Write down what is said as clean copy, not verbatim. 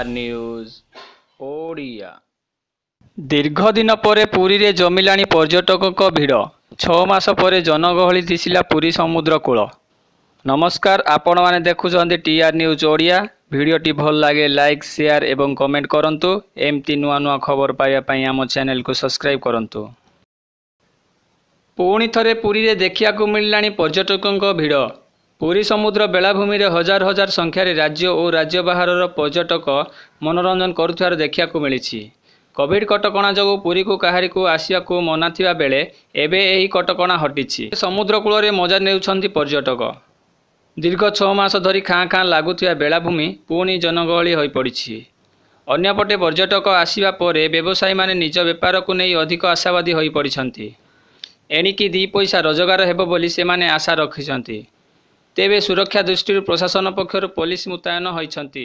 TR news Odia. दीर्घ दिन पर पुरी रे जमिलाणी पर्यटकों भिड़ 6 मास पर जनगहली दिशिला पुरी समुद्र कूल। नमस्कार, आपण माने देखुछन्ती टीआर न्यूज ओडिया। वीडियोटी भल लागे लाइक शेयर एवं कमेंट करंतु। एमती नुआ नुआ खबर पाइबा पई आम चैनल को सब्सक्राइब करंतु। पुणी थरे पुरी रे देखिया को मिललाणी पर्यटकों भिड़। पुरी समुद्र बेलाभूमि रे हजार हजार संख्यार राज्य और राज्य बाहर पर्यटक मनोरंजन करुथिबार देखिया को मिलिछि। कोविड कटकणा जो पुरी को काहारी को आसिया को मना थिबा बेले एबे एही कटकणा हटिछि। समुद्र कूल रे मजा नेउछन्ति पर्यटक। दीर्घ 6 मास धरी खाँ खाँ लागुथिबा बेलाभूमि पुणी जनगहली होई पड़िछि। अन्यपटे पर्यटक आसिबा परे व्यवसायी माने निज बेपार को नहीं अधिक आशावादी होई पड़िछन्ति। एणिकी 2 पैसा रोजगार हेबो बोली सेमाने आशा रखिछन्ति। तेबे सुरक्षा दृष्टि प्रशासन पक्षर पुलिस मुतयन होइछन्ति।